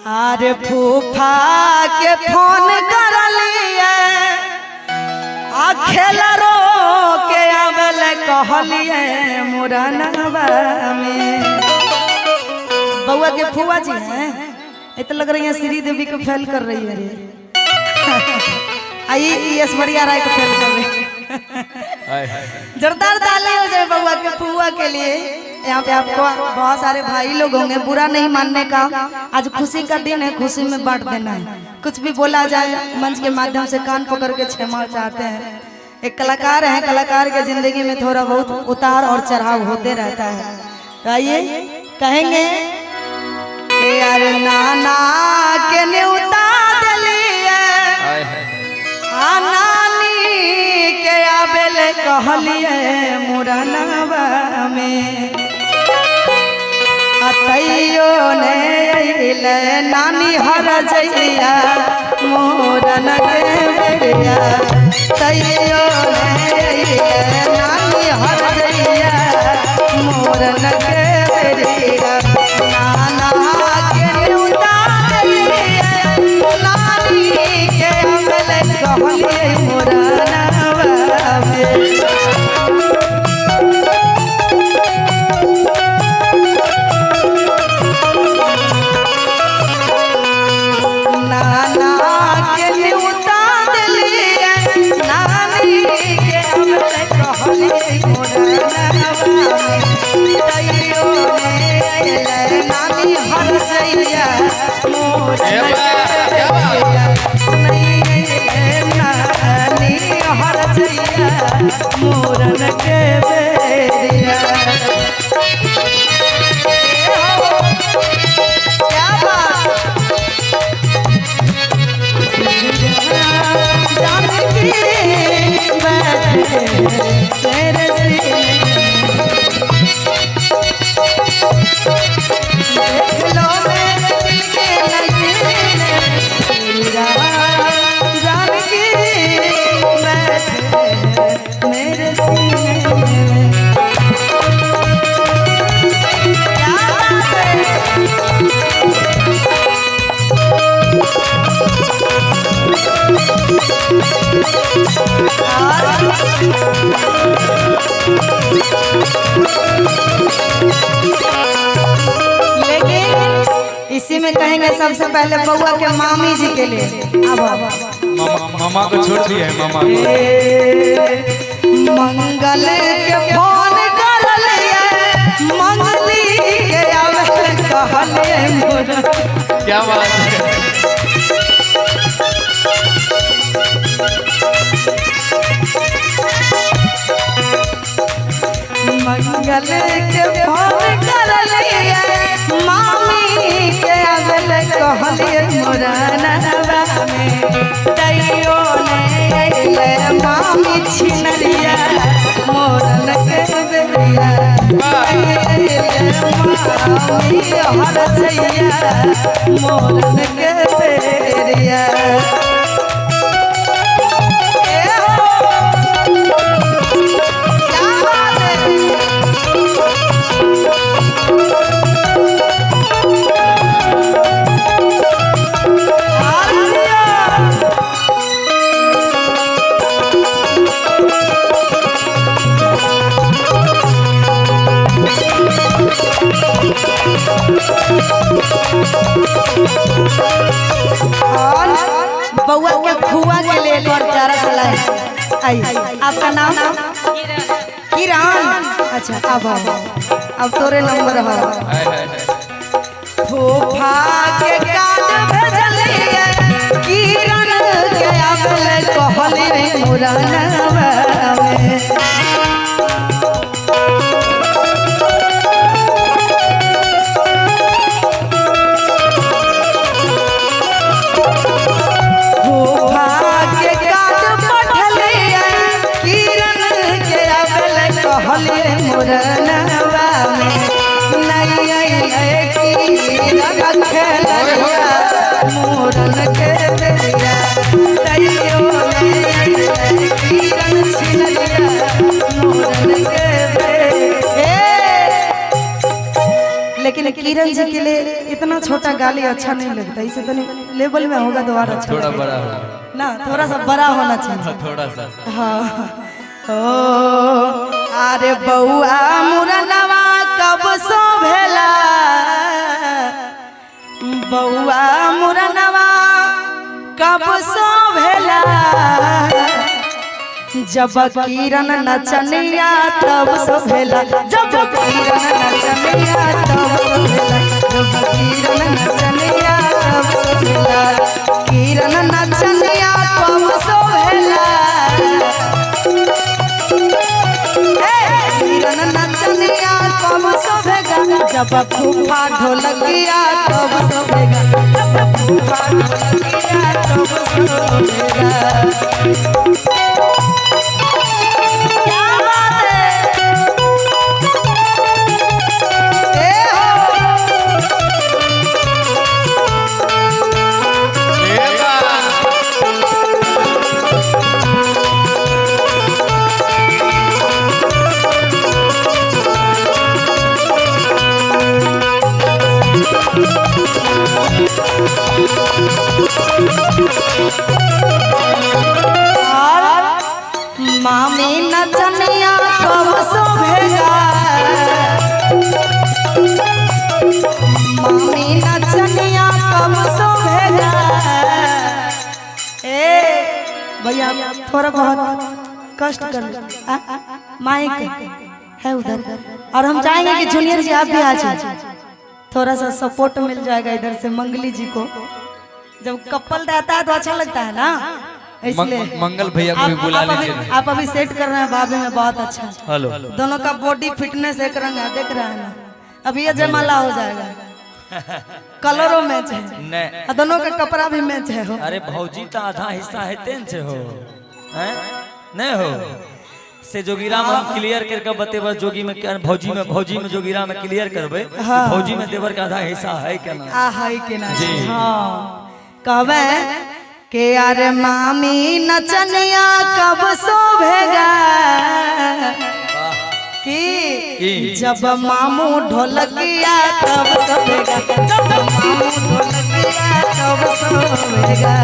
अरे फूफा के फोन कर लिए खेलरो के आवेल कहलिए मुरानवा में। बउआ के फुआ जी हैं, इतना लग रही है श्रीदेवी को फेल कर रही है रे। आई ऐश्वर्या राय को फेल कर रही है। जोरदार ताली हो जाए बउआ के फुआ के लिए। यहाँ पे आपको बहुत सारे भाई लोग होंगे, बुरा नहीं मानने का। आज खुशी का दिन है, खुशी में बांट देना है। कुछ भी बोला जाए मंच के माध्यम से कान पकड़ के क्षमा चाहते हैं। एक कलाकार है, कलाकार के जिंदगी में थोड़ा बहुत उतार और चढ़ाव होते रहता है। तो आइए कहेंगे यार नाना के न्योता दिलिए नानी के आवेल कहलिए मुरानवा में। अतैयो ने अइले नानी हर जइया मोरन के बेरिया। तैयो ने अइले नानी हर जइया मोरन के बेरिया। नाना के न्योता दिलिए नानी के आवेल कहलिए मुरानवा में। मोरन के बेरिया क्या बात जानकी बैठे तेरे देख लो मेरे दिल के नगीने जानकी बैठे मेरे सीने में। क्या बात है लेकिन इसी में कहेंगे सबसे पहले बउआ के मामी जी के लिए। अब मामा को छोड़ दिया है। मामा मंगल के फोन कर लिए मंगली के आवेल कहलिए मुरानवा। क्या बात है। मंगल के फोन कर लिए मामी के आवेल कहलिए मुरानवा में। तैयो ने अइले मामी छिनरिया मोरन के बेरिया। अइले मामी हर जइया मोरन के बेरिया। बउआ के फुआ के लिए एक और प्यारा सलाह। आइए आपका नाम? किरण। अच्छा अब तोरे नंबर है। फूफा के कार्ड भेजलिए किरण के आवेल कहलिए मुरानवा में। कहलिए मुरानवा में। नहीं अइले किरण खेलरिया मोरन के बेरिया। तैयो ने अइले किरण छिनरिया मोरन के बेरिया। लेकिन किरण जी के लिए इतना छोटा गाली अच्छा नहीं लगता, इसे तो लेवल में होगा तो और अच्छा थोड़ा लगेगा। बड़ा हो ना थोड़ा सा बड़ा होना चाहिए। थोड़ा सा। हाँ ओ अरे बउआ मुरनवा कब सो भेला, बउआ मुरनवा कब सो भेला, जब किरण नचनिया तब सो भेला, जब किरण नचनिया तब सो भेला, जब किरण नचनिया तब सो भेला, किरण नचनिया तब सो भेला, किरण नचनिया तब सो भेगा, जब फूफा ढोलकिया तब सो भेगा, जब फूफा ढोलकिया तब सो भेगा। मामी नचनिया कब सो भेगा, मामी नचनिया कब सो भेगा। ए भैया थोड़ा बहुत कष्ट कर, माइक है उधर, और हम चाहेंगे कि जूनियर जी आप भी आ जाए, थोड़ा सा सपोर्ट मिल जाएगा इधर से मंगली जी को। जब कपल रहता है तो अच्छा लगता है ना, इसलिए मंगल भैया को भी बुला लीजिए। आप अभी सेट कर रहे हैं भाभी में, बहुत अच्छा। हेलो दोनों का बॉडी फिटनेस एक रंग है, देख रहे हैं ना, अभी ये जयमाला हो जाएगा, कलरों मैच है, और दोनों का कपड़ा भी मैच है। हो अरे भौजी तो आधा हिस्सा है तेन से हो हैं? नहीं हो से जोगिरा में क्लियर करके बतेबा, जोगी में भौजी में जोगिरा में क्लियर करबे, हाँ। भौजी में देवर का आधा हिस्सा है क्या ना? आ है के ना हाँ कहवे के अरे मामी नचनिया कब सो भेगा, कि जब मामू ढोलकिया तब सो भेगा, जब मामू ढोलकिया तब सो भेगा,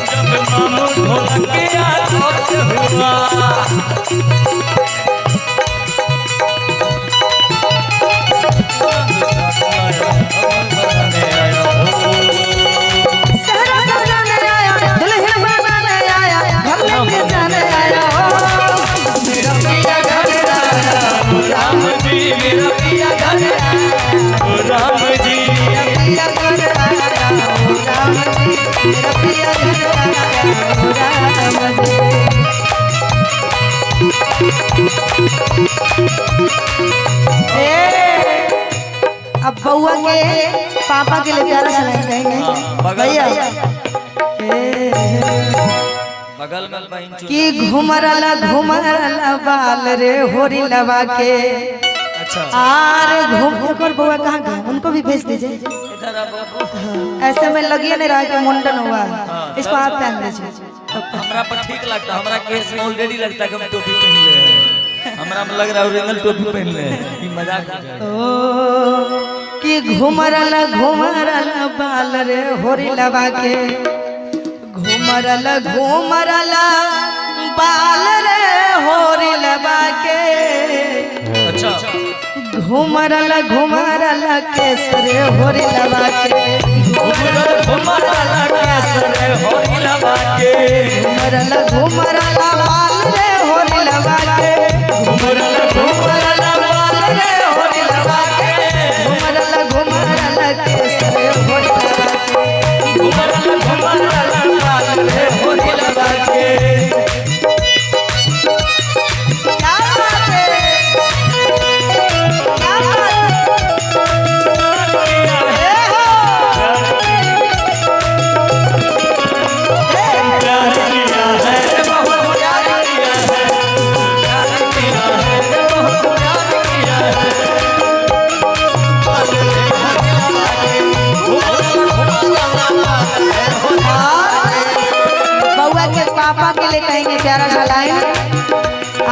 जब मामू ढोलकिया तब सो भेगा। अब बउआ के पापा के लिए प्यारा चलाएंगे भैया, बगल में बहन कि घुमरला घुमरला बाल रे होरी लगा के। अच्छा आर घूम एक और बउआ कहाँ गए, उनको भी भेज दीजिए। इधर आ बाबू। ऐसे में लगिए नहीं रहा कि मुंडन हुआ, इसको आप पहन लीजिए। हमरा पर ठीक लगता, हमरा केस में ऑलरेडी लगता है कि हम टोपी पहन ले हैं, हमरा में लग रहा है ओरिजिनल टोपी पहन ले हैं, ये मजाक ओ कि घुमरला घुमरला बाल रे होरी लगा के, घुमरला घुमरला बाल रे होरी लगा के। अच्छा घुमरला घुमरला केसरे होरी लगा के, घुमरला केसरे होरी लगा के, घुमरला घुमरला बाल रे होरी लगा के, घुमरला घुमरला बाल रे होरी लगा के, घुमरला घुमरला केसरे होरी लगा के, घुमरला घुमरला बाल रे होरी लगा के। क्या बात है, क्या बात है, बउआ के पापा के लिए कहेंगे प्यारा भलाई।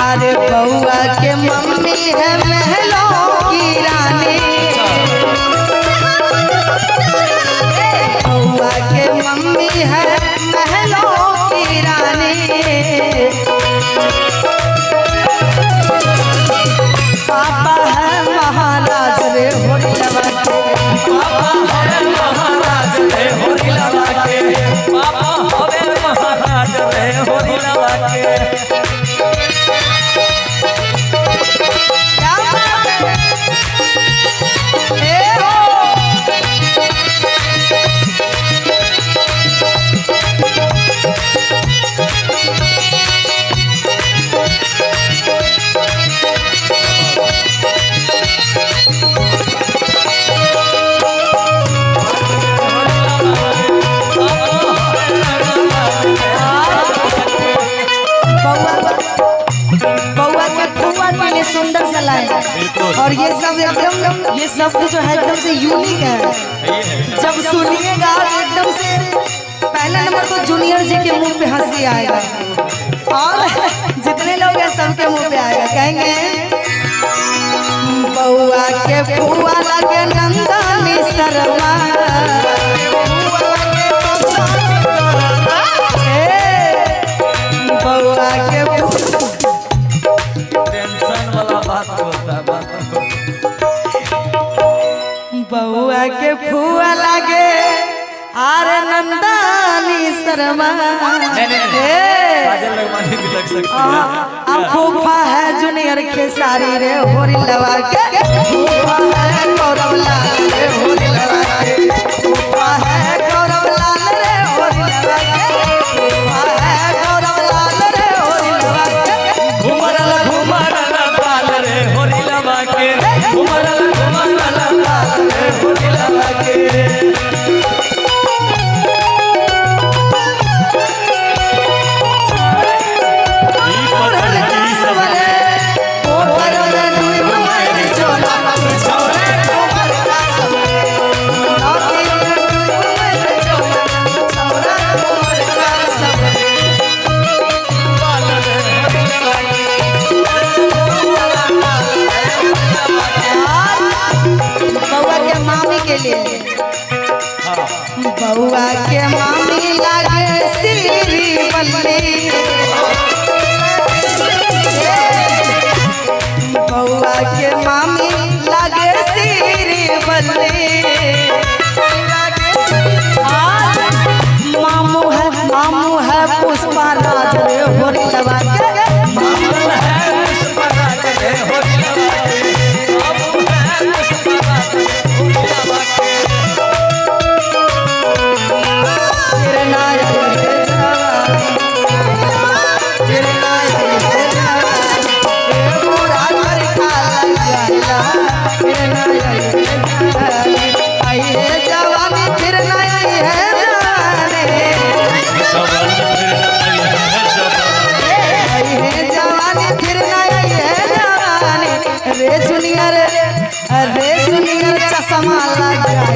अरे बउआ के मम्मी है महलों की रानी, है महलों की रानी। पापा है महाराज रे होरी लगा के, पापा है महाराज रे होरी लगा के, पापा हवे महाराज रे होरी लगा के। क्या बात है? ए हो बउआ के फुआ के लिए सुंदर सा लाइन। और ये सब एकदम, ये सब जो है एकदम से यूनिक है। जब सुनिएगा तो एकदम से पहला नंबर तो जूनियर जी के मुंह पे हंसी आएगा, और जितने लोग हैं सबके मुंह पे आएगा। कहेंगे बउआ के फुआ लगे नंदनी शर्मा, बउआ के टेंशन वाला बात होता है, बात बउआ के फुआ लागे आरे नंदनी शर्मा। काजल लगवानी भी लग सकती है। अब फूफा है जूनियर खेसारी रे होरी लगा के, फूफा है गौरव लाल रे होरी लगा के, फूफा है गौरव लाल रे होरी लगा के, फूफा है गौरव लाल रे होरी लगा के। घुमरल घुमरल बाल रे होरी लगा के, घुमरल घुमरल बाल रे होरी लगा के। बउआ के मामी लागे श्री बल्ली, बउआ के मामी लागे श्री बल्ली। मामू है पुष्पा राज रे होरी लगा के, मामू है पुष्पा राज रे होरी लगा के, मामू है पुष्पा राज रे होरी लगा के। तेरे नायक है जवानी, तेरे नायक है जवानी, ए बुरा घर का लग जाएगा। तेरे नायक है जवानी, आई है जवानी, तेरे नायक है जवानी, आई है जवानी, तेरे नायक है जवानी। रे जूनियर चश्मा लग जाए,